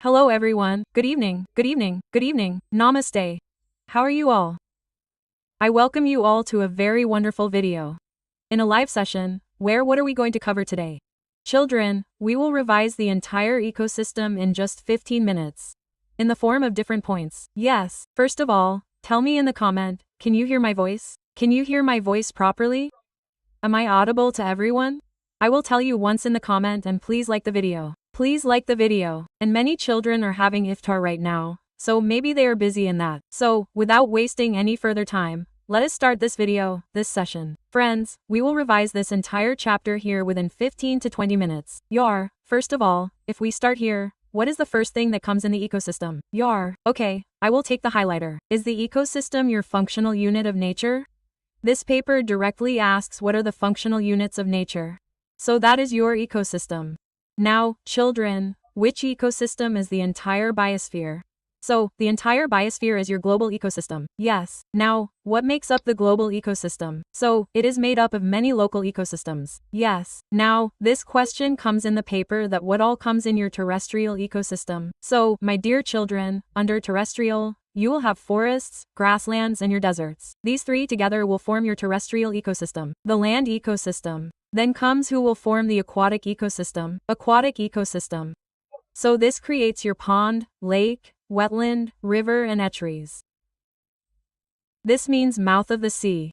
Hello everyone, good evening, good evening, good evening, namaste. How are you all? I welcome you all to a very wonderful video. In a live session, what are we going to cover today? Children, we will revise the entire ecosystem in just 15 minutes. In the form of different points. Yes, first of all, tell me in the comment, can you hear my voice? Can you hear my voice properly? Am I audible to everyone? I will tell you once in the comment and please like the video. Please like the video. And many children are having iftar right now, so maybe they are busy in that. So, without wasting any further time, let us start this video, this session. Friends, we will revise this entire chapter here within 15 to 20 minutes. Yar, first of all, if we start here, what is the first thing that comes in the ecosystem? Yar, okay, I will take the highlighter. Is the ecosystem your functional unit of nature? This paper directly asks what are the functional units of nature. So that is your ecosystem. Now, children, which ecosystem is the entire biosphere? So, the entire biosphere is your global ecosystem. Yes. Now, what makes up the global ecosystem? So, it is made up of many local ecosystems. Yes. Now, this question comes in the paper that what all comes in your terrestrial ecosystem. So, my dear children, under terrestrial, you will have forests, grasslands and your deserts. These three together will form your terrestrial ecosystem. The land ecosystem. Then comes who will form the aquatic ecosystem. Aquatic ecosystem. So this creates your pond, lake, wetland, river and estuaries. This means mouth of the sea.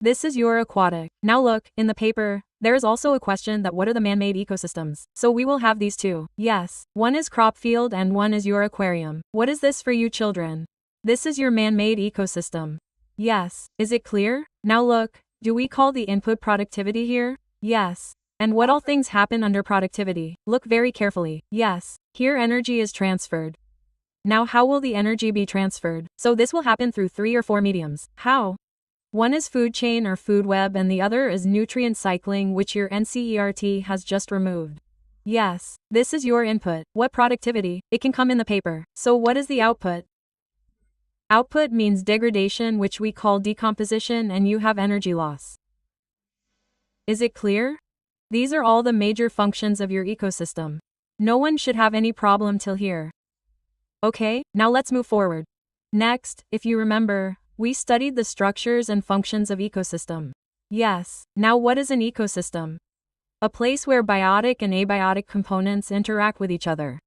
This is your aquatic. Now look, in the paper, there is also a question that what are the man-made ecosystems? So we will have these two. Yes, one is crop field and one is your aquarium. What is this for you children? This is your man-made ecosystem. Yes, is it clear? Now look, do we call the input productivity here? Yes. And what all things happen under productivity? Look very carefully. Yes, here energy is transferred. Now how will the energy be transferred? So this will happen through 3 or 4 mediums. How? One is food chain or food web and the other is nutrient cycling which your NCERT has just removed. Yes, this is your input. What productivity? It can come in the paper. So what is the output? Output means degradation which we call decomposition and you have energy loss. Is it clear? These are all the major functions of your ecosystem. No one should have any problem till here. Okay, now let's move forward. Next, if you remember, we studied the structures and functions of ecosystem. Yes, now what is an ecosystem? A place where biotic and abiotic components interact with each other.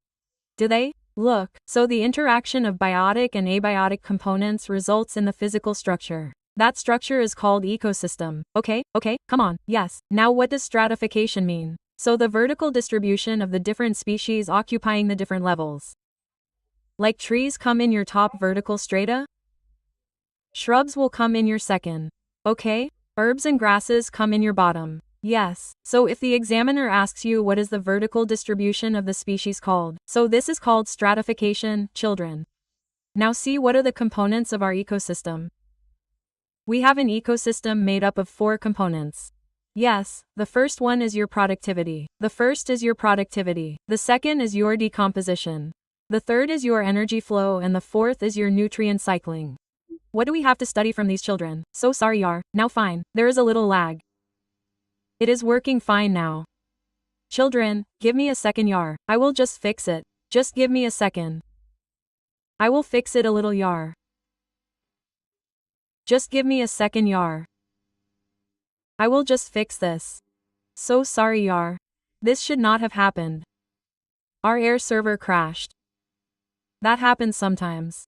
Do they? Look, so the interaction of biotic and abiotic components results in the physical structure. That structure is called ecosystem. Okay, come on, yes. Now what does stratification mean? So the vertical distribution of the different species occupying the different levels. Like trees come in your top vertical strata? Shrubs will come in your second. Okay? Herbs and grasses come in your bottom. Yes. So if the examiner asks you what is the vertical distribution of the species called, so this is called stratification, children. Now see what are the components of our ecosystem. We have an ecosystem made up of 4 components. Yes, the first one is your productivity. The first is your productivity. The second is your decomposition. The third is your energy flow and the fourth is your nutrient cycling. What do we have to study from these children? So sorry Yar. Now fine, there is a little lag. It is working fine now. Children, give me a second Yar. I will just fix it. Just give me a second. I will fix it a little Yar. Just give me a second Yar. I will just fix this. So sorry Yar. This should not have happened. Our air server crashed. That happens sometimes.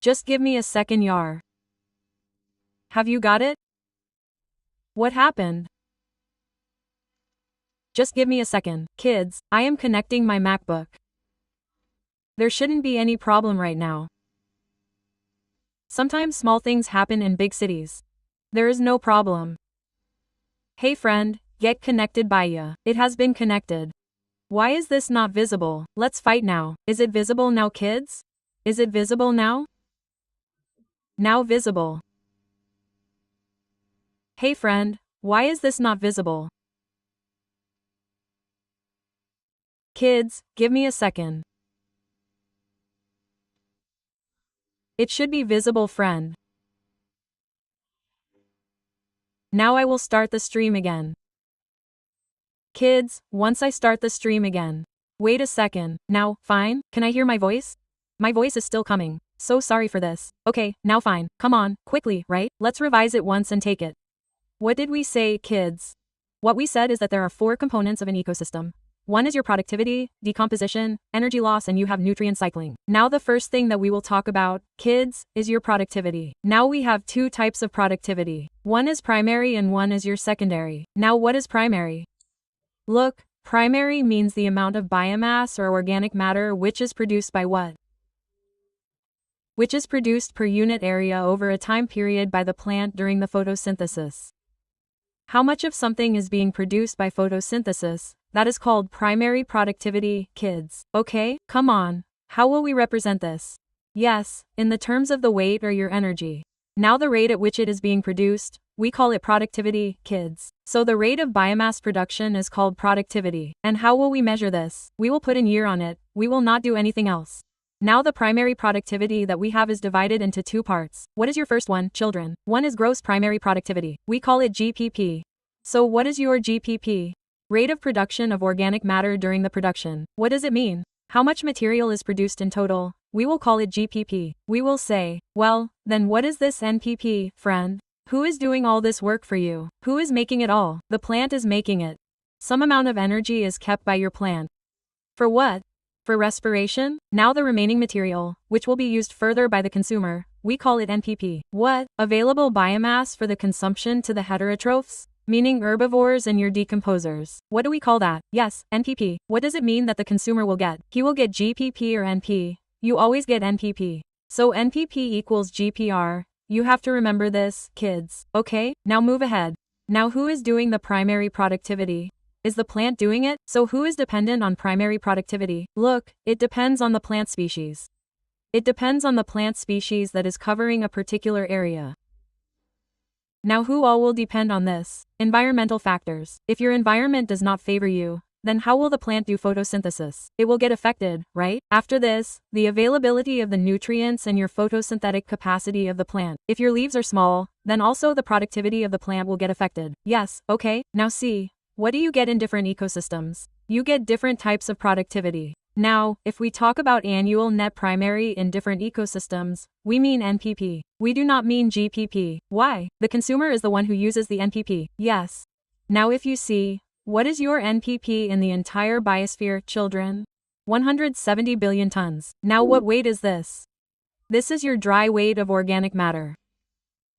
Just give me a second Yar. Have you got it? What happened? Just give me a second. Kids, I am connecting my MacBook. There shouldn't be any problem right now. Sometimes small things happen in big cities. There is no problem. Hey friend, get connected by ya. It has been connected. Why is this not visible? Let's fight now. Is it visible now kids? Is it visible now? Now visible. Hey friend, why is this not visible? Kids, give me a second. It should be visible friend. Now I will start the stream again. Kids, once I start the stream again, Wait a second. Now, fine, can I hear my voice? My voice is still coming. So sorry for this. Okay, now fine. Come on, quickly, right? Let's revise it once and take it. What did we say, kids? What we said is that there are 4 components of an ecosystem. One is your productivity, decomposition, energy loss, and you have nutrient cycling. Now the first thing that we will talk about, kids, is your productivity. Now we have 2 types of productivity. One is primary and one is your secondary. Now what is primary? Look, primary means the amount of biomass or organic matter which is produced by what? Which is produced per unit area over a time period by the plant during the photosynthesis. How much of something is being produced by photosynthesis? That is called primary productivity, kids. Okay, come on. How will we represent this? Yes, in the terms of the weight or your energy. Now the rate at which it is being produced, we call it productivity, kids. So the rate of biomass production is called productivity. And how will we measure this? We will put in year on it. We will not do anything else. Now the primary productivity that we have is divided into 2 parts. What is your first one, children? One is gross primary productivity. We call it GPP. So what is your GPP? Rate of production of organic matter during the production. What does it mean? How much material is produced in total? We will call it GPP. We will say, well, then what is this NPP, friend? Who is doing all this work for you? Who is making it all? The plant is making it. Some amount of energy is kept by your plant. For what? For respiration? Now the remaining material, which will be used further by the consumer, we call it NPP. What? Available biomass for the consumption to the heterotrophs? Meaning herbivores and your decomposers. What do we call that? Yes, NPP. What does it mean that the consumer will get? He will get GPP or NP. You always get NPP. So NPP equals GPR. You have to remember this, kids. Okay, now move ahead. Now who is doing the primary productivity? Is the plant doing it? So who is dependent on primary productivity? Look, it depends on the plant species. It depends on the plant species that is covering a particular area. Now who all will depend on this? Environmental factors. If your environment does not favor you, then how will the plant do photosynthesis? It will get affected, right? After this, the availability of the nutrients and your photosynthetic capacity of the plant. If your leaves are small, then also the productivity of the plant will get affected. Yes, okay, now see, what do you get in different ecosystems? You get different types of productivity. Now, if we talk about annual net primary in different ecosystems, we mean NPP. We do not mean GPP. Why? The consumer is the one who uses the NPP. Yes. Now if you see, what is your NPP in the entire biosphere, children? 170 billion tons. Now what weight is this? This is your dry weight of organic matter.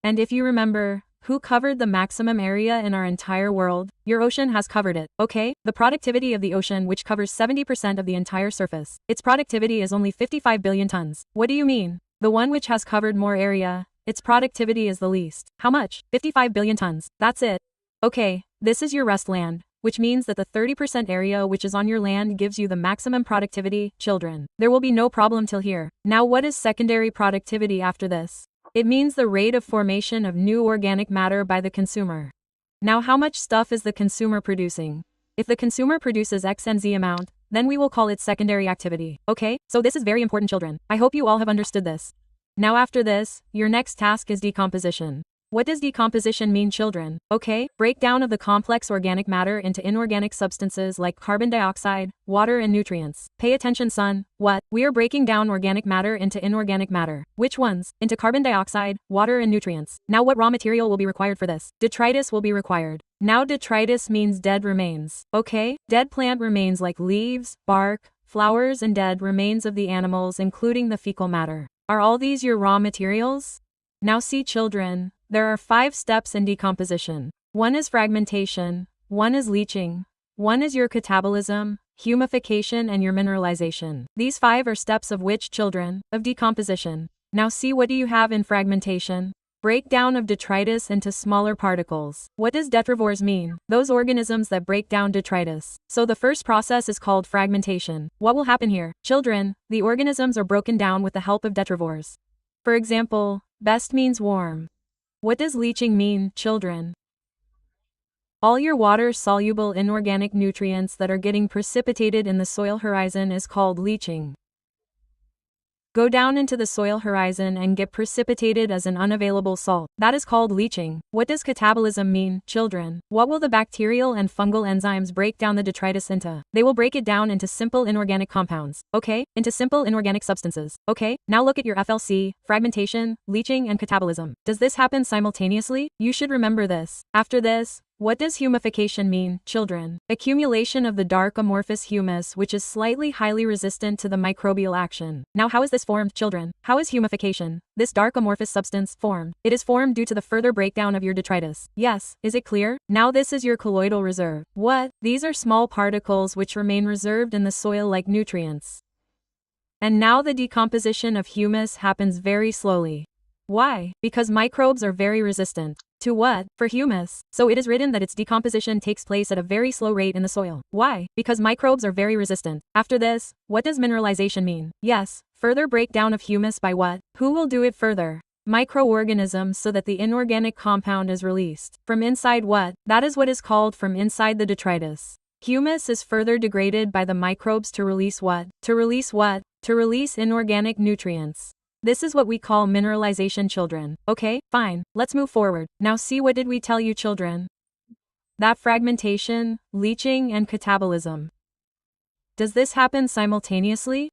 And if you remember, who covered the maximum area in our entire world? Your ocean has covered it, okay? The productivity of the ocean, which covers 70% of the entire surface, its productivity is only 55 billion tons. What do you mean? The one which has covered more area, its productivity is the least. How much? 55 billion tons. That's it. Okay, this is your rest land, which means that the 30% area which is on your land gives you the maximum productivity, children. There will be no problem till here. Now what is secondary productivity after this? It means the rate of formation of new organic matter by the consumer. Now how much stuff is the consumer producing? If the consumer produces X and Z amount, then we will call it secondary activity. Okay, so this is very important, children. I hope you all have understood this. Now after this, your next task is decomposition. What does decomposition mean, children? Okay, breakdown of the complex organic matter into inorganic substances like carbon dioxide, water and nutrients. Pay attention, son. What? We are breaking down organic matter into inorganic matter. Which ones? Into carbon dioxide, water and nutrients. Now what raw material will be required for this? Detritus will be required. Now detritus means dead remains. Okay, dead plant remains like leaves, bark, flowers and dead remains of the animals including the fecal matter. Are all these your raw materials? Now see, children. There are 5 steps in decomposition. 1 is fragmentation, 1 is leaching, 1 is your catabolism, humification and your mineralization. These 5 are steps of which, children? Of decomposition. Now see, what do you have in fragmentation? Breakdown of detritus into smaller particles. What does detrivores mean? Those organisms that break down detritus. So the first process is called fragmentation. What will happen here? Children, the organisms are broken down with the help of detrivores. For example, best means warm. What does leaching mean, children? All your water-soluble inorganic nutrients that are getting precipitated in the soil horizon is called leaching. go down into the soil horizon and get precipitated as an unavailable salt. That is called leaching. What does catabolism mean, children? What will the bacterial and fungal enzymes break down the detritus into? They will break it down into simple inorganic compounds, okay? Into simple inorganic substances, okay? Now look at your FLC, fragmentation, leaching, and catabolism. Does this happen simultaneously? You should remember this. After this, what does humification mean, children? Accumulation of the dark amorphous humus which is slightly highly resistant to the microbial action. Now how is this formed, children? How is humification, this dark amorphous substance, formed? It is formed due to the further breakdown of your detritus. Yes, is it clear? Now this is your colloidal reserve. What? These are small particles which remain reserved in the soil like nutrients. And now the decomposition of humus happens very slowly. Why? Because microbes are very resistant. To what? For humus. So it is written that its decomposition takes place at a very slow rate in the soil. Why? Because microbes are very resistant. After this, what does mineralization mean? Yes, further breakdown of humus by what? Who will do it further? Microorganisms, so that the inorganic compound is released. From inside what? That is what is called from inside the detritus. Humus is further degraded by the microbes to release what? To release what? To release inorganic nutrients. This is what we call mineralization, children. Okay, fine, let's move forward. Now see, what did we tell you, children? That fragmentation, leaching, and catabolism. Does this happen simultaneously?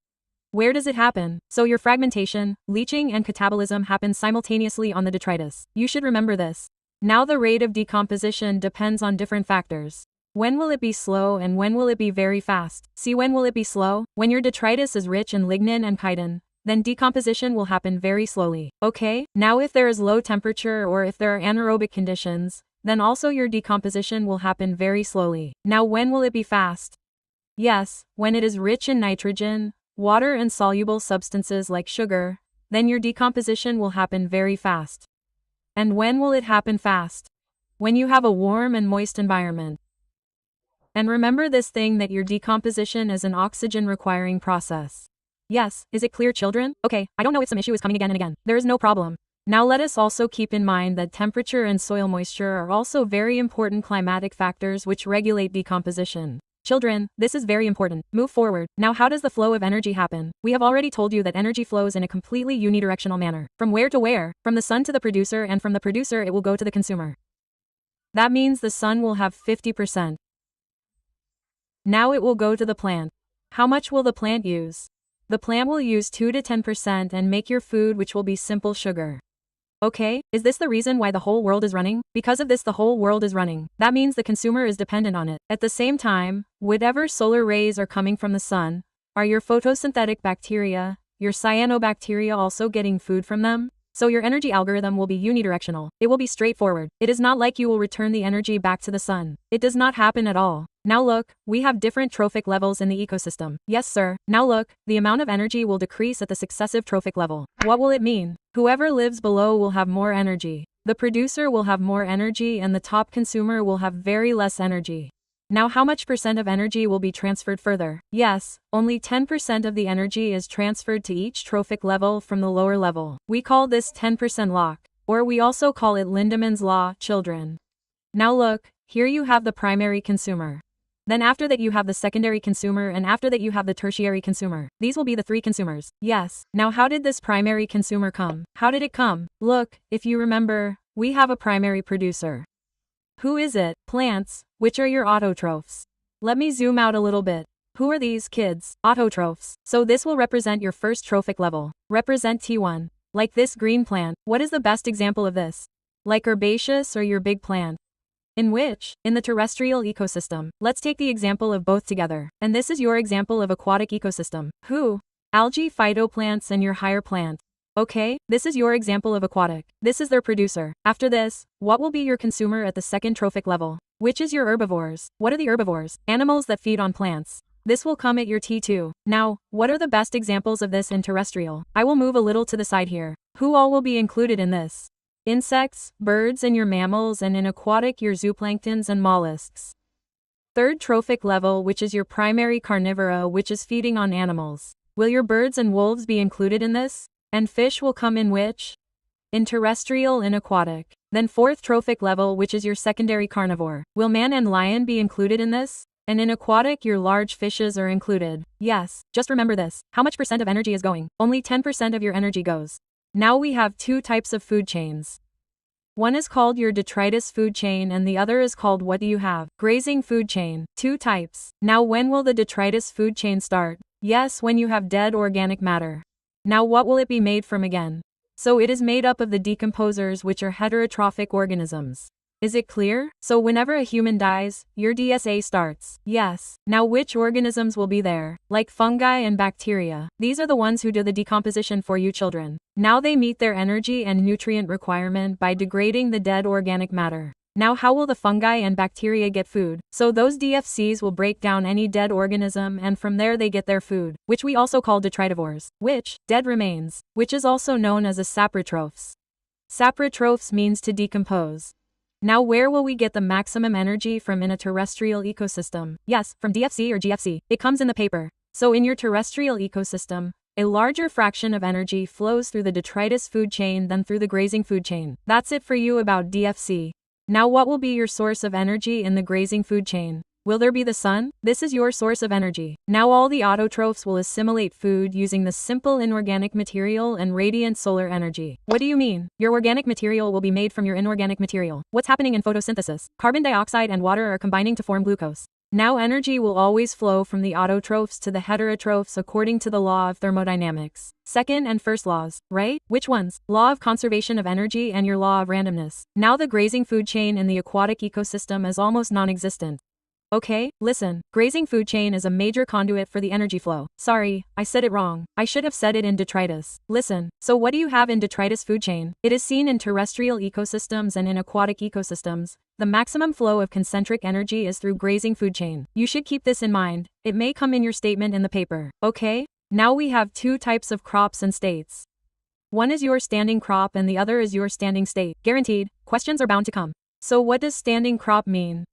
Where does it happen? So your fragmentation, leaching, and catabolism happen simultaneously on the detritus. You should remember this. Now the rate of decomposition depends on different factors. When will it be slow and when will it be very fast? See, when will it be slow? When your detritus is rich in lignin and chitin, then decomposition will happen very slowly. Okay? Now if there is low temperature or if there are anaerobic conditions, then also your decomposition will happen very slowly. Now when will it be fast? Yes, when it is rich in nitrogen, water and soluble substances like sugar, then your decomposition will happen very fast. And when will it happen fast? When you have a warm and moist environment. And remember this thing, that your decomposition is an oxygen requiring process. Yes, is it clear, children? Okay, I don't know if some issue is coming again and again. There is no problem. Now let us also keep in mind that temperature and soil moisture are also very important climatic factors which regulate decomposition. Children, this is very important. Move forward. Now how does the flow of energy happen? We have already told you that energy flows in a completely unidirectional manner. From where to where? From the sun to the producer, and from the producer it will go to the consumer. That means the sun will have 50%. Now it will go to the plant. How much will the plant use? The plant will use 2 to 10% and make your food, which will be simple sugar. Okay, is this the reason why the whole world is running? Because of this the whole world is running. That means the consumer is dependent on it. At the same time, whatever solar rays are coming from the sun, are your photosynthetic bacteria, your cyanobacteria also getting food from them? So your energy algorithm will be unidirectional. It will be straightforward. It is not like you will return the energy back to the sun. It does not happen at all. Now look, we have different trophic levels in the ecosystem. Yes, sir. Now look, the amount of energy will decrease at the successive trophic level. What will it mean? Whoever lives below will have more energy. The producer will have more energy and the top consumer will have very less energy. Now how much percent of energy will be transferred further? Yes, only 10% of the energy is transferred to each trophic level from the lower level. We call this 10% lock, or we also call it Lindemann's law, children. Now look, here you have the primary consumer. Then after that you have the secondary consumer, and after that you have the tertiary consumer. These will be the three consumers. Yes. Now how did this primary consumer come? How did it come? Look, if you remember, we have a primary producer. Who is it? Plants, which are your autotrophs. Let me zoom out a little bit. Who are these kids? Autotrophs. So this will represent your first trophic level. Represent T1. Like this green plant. What is the best example of this? Like herbaceous or your big plant? In which? In the terrestrial ecosystem. Let's take the example of both together. And this is your example of aquatic ecosystem. Who? Algae, phytoplants, and your higher plant. Okay, this is your example of aquatic. This is their producer. After this, what will be your consumer at the second trophic level? Which is your herbivores. What are the herbivores? Animals that feed on plants. This will come at your T2. Now, what are the best examples of this in terrestrial? I will move a little to the side here. Who all will be included in this? Insects, birds, and your mammals, and in aquatic your zooplanktons and mollusks. Third trophic level, which is your primary carnivora, which is feeding on animals. Will your birds and wolves be included in this? And fish will come in which? In terrestrial and aquatic. Then fourth trophic level, which is your secondary carnivore. Will man and lion be included in this? And in aquatic, your large fishes are included. Yes, just remember this. How much % of energy is going? Only 10% of your energy goes. Now we have two types of food chains. One is called your detritus food chain and the other is called what do you have? Grazing food chain. Two types. Now when will the detritus food chain start? Yes, when you have dead organic matter. Now what will it be made from again? So it is made up of the decomposers, which are heterotrophic organisms. Is it clear? So whenever a human dies, your DSA starts. Yes. Now which organisms will be there? Like fungi and bacteria. These are the ones who do the decomposition for you children. Now they meet their energy and nutrient requirement by degrading the dead organic matter. Now how will the fungi and bacteria get food? So those DFCs will break down any dead organism and from there they get their food, which we also call detritivores, which, dead remains, which is also known as a saprotrophs. Saprotrophs means to decompose. Now where will we get the maximum energy from in a terrestrial ecosystem? Yes, from DFC or GFC. It comes in the paper. So in your terrestrial ecosystem, a larger fraction of energy flows through the detritus food chain than through the grazing food chain. That's it for you about DFC. Now what will be your source of energy in the grazing food chain? Will there be the sun? This is your source of energy. Now all the autotrophs will assimilate food using the simple inorganic material and radiant solar energy. What do you mean? Your organic material will be made from your inorganic material. What's happening in photosynthesis? Carbon dioxide and water are combining to form glucose. Now energy will always flow from the autotrophs to the heterotrophs according to the law of thermodynamics. Second and first laws, right? Which ones? Law of conservation of energy and your law of randomness. Now the grazing food chain in the aquatic ecosystem is almost non-existent. Okay, listen, grazing food chain is a major conduit for the energy flow. Sorry, I said it wrong. I should have said it in detritus. Listen, so what do you have in detritus food chain? It is seen in terrestrial ecosystems and in aquatic ecosystems. The maximum flow of concentric energy is through grazing food chain. You should keep this in mind. It may come in your statement in the paper. Okay? Now we have two types of crops and states. One is your standing crop and the other is your standing state. Guaranteed, questions are bound to come. So what does standing crop mean?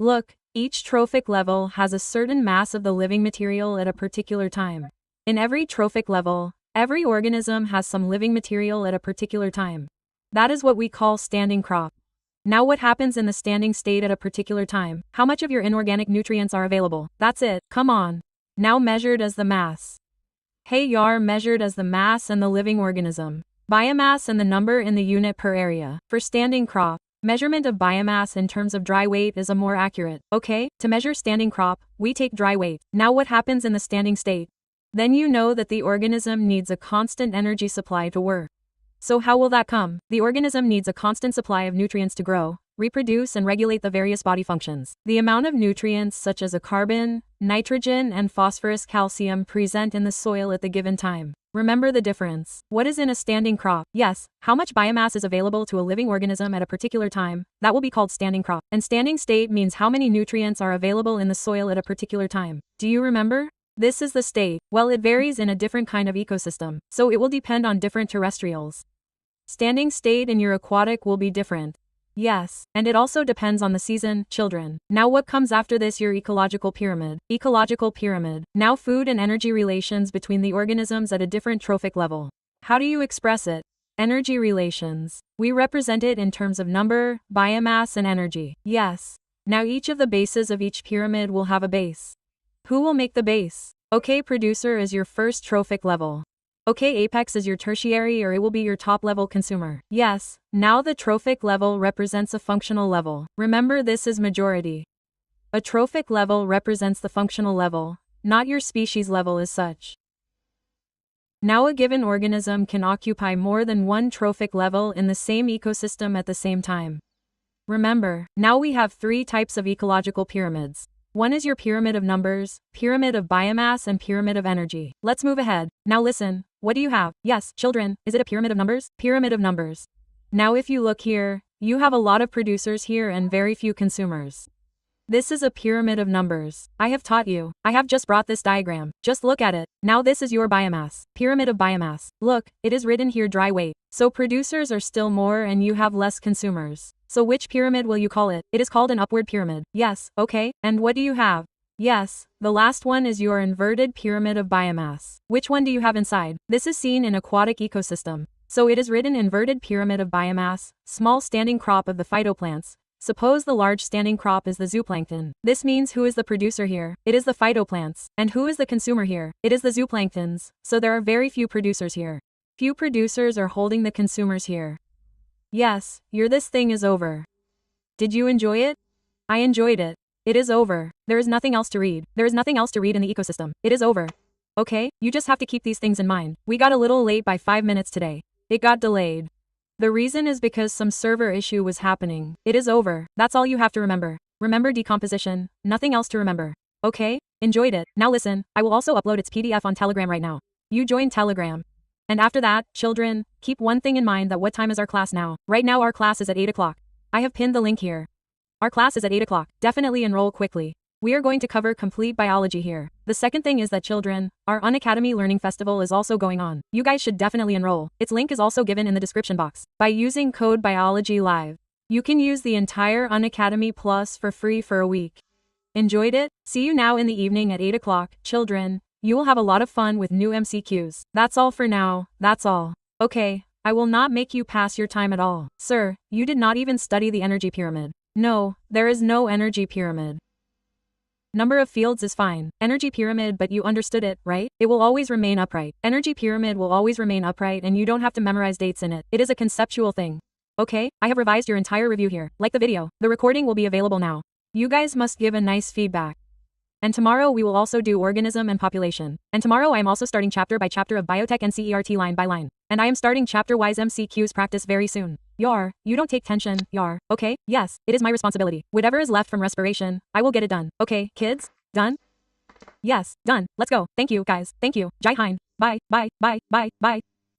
Look, each trophic level has a certain mass of the living material at a particular time. In every trophic level, every organism has some living material at a particular time. That is what we call standing crop. Now what happens in the standing state at a particular time? How much of your inorganic nutrients are available? That's it, come on. Now measured as the mass. Hey yar, measured as the mass and the living organism. Biomass and the number in the unit per area. For standing crop, measurement of biomass in terms of dry weight is a more accurate. Okay, to measure standing crop, we take dry weight. Now what happens in the standing state? Then you know that the organism needs a constant energy supply to work. So how will that come? The organism needs a constant supply of nutrients to grow, reproduce and regulate the various body functions. The amount of nutrients such as a carbon, nitrogen and phosphorus calcium present in the soil at the given time. Remember the difference. What is in a standing crop? Yes, how much biomass is available to a living organism at a particular time, that will be called standing crop. And standing state means how many nutrients are available in the soil at a particular time. Do you remember? This is the state. Well, it varies in a different kind of ecosystem, so it will depend on different terrestrials. Standing state in your aquatic will be different. Yes, and it also depends on the season, children. Now what comes after this? Your ecological pyramid. Ecological pyramid. Now food and energy relations between the organisms at a different trophic level. How do you express it? Energy relations. We represent it in terms of number, biomass and energy. Yes. Now each of the bases of each pyramid will have a base. Who will make the base? Okay, producer is your first trophic level. Okay, apex is your tertiary or it will be your top level consumer. Yes, now the trophic level represents a functional level. Remember this is majority. A trophic level represents the functional level, not your species level as such. Now a given organism can occupy more than one trophic level in the same ecosystem at the same time. Remember, now we have three types of ecological pyramids. One is your pyramid of numbers, pyramid of biomass and pyramid of energy. Let's move ahead. Now listen, what do you have? Yes, children, is it a pyramid of numbers? Pyramid of numbers. Now if you look here, you have a lot of producers here and very few consumers. This is a pyramid of numbers. I have taught you. I have just brought this diagram. Just look at it. Now this is your biomass. Pyramid of biomass. Look, it is written here dry weight. So producers are still more and you have less consumers. So which pyramid will you call it? It is called an upward pyramid. Yes, okay. And what do you have? Yes, the last one is your inverted pyramid of biomass. Which one do you have inside? This is seen in aquatic ecosystem. So it is written inverted pyramid of biomass, small standing crop of the phytoplants, Suppose the large standing crop is the zooplankton. This means who is the producer here? It is the phytoplants. And who is the consumer here? It is the zooplanktons. So there are very few producers here. Few producers are holding the consumers here. Yes, this thing is over. Did you enjoy it? I enjoyed it. It is over. There is nothing else to read. There is nothing else to read in the ecosystem. It is over. Okay, you just have to keep these things in mind. We got a little late by 5 minutes today. It got delayed. The reason is because some server issue was happening. It is over. That's all you have to remember. Remember decomposition. Nothing else to remember. Okay? Enjoyed it. Now listen, I will also upload its PDF on Telegram right now. You join Telegram. And after that, children, keep one thing in mind, that what time is our class now? Right now our class is at 8 o'clock. I have pinned the link here. Our class is at 8 o'clock. Definitely enroll quickly. We are going to cover complete biology here. The second thing is that children, our Unacademy Learning Festival is also going on. You guys should definitely enroll. Its link is also given in the description box. By using code Biology Live, you can use the entire Unacademy Plus for free for a week. Enjoyed it? See you now in the evening at 8 o'clock. Children, you will have a lot of fun with new MCQs. That's all for now. That's all. Okay, I will not make you pass your time at all. Sir, you did not even study the energy pyramid. No, there is no energy pyramid. Number of fields is fine. Energy pyramid, but you understood it, right? It will always remain upright. Energy pyramid will always remain upright and you don't have to memorize dates in it. It is a conceptual thing. Okay, I have revised your entire review here. Like the video. The recording will be available now. You guys must give a nice feedback. And tomorrow we will also do organism and population. And tomorrow I am also starting chapter by chapter of biotech and CERT line by line. And I am starting chapter-wise MCQs practice very soon. Yar, you don't take tension, yar, okay? Yes, it is my responsibility. Whatever is left from respiration, I will get it done. Okay, kids? Done? Yes, done. Let's go. Thank you, guys. Thank you. Jai hain. Bye, bye, bye, bye, bye.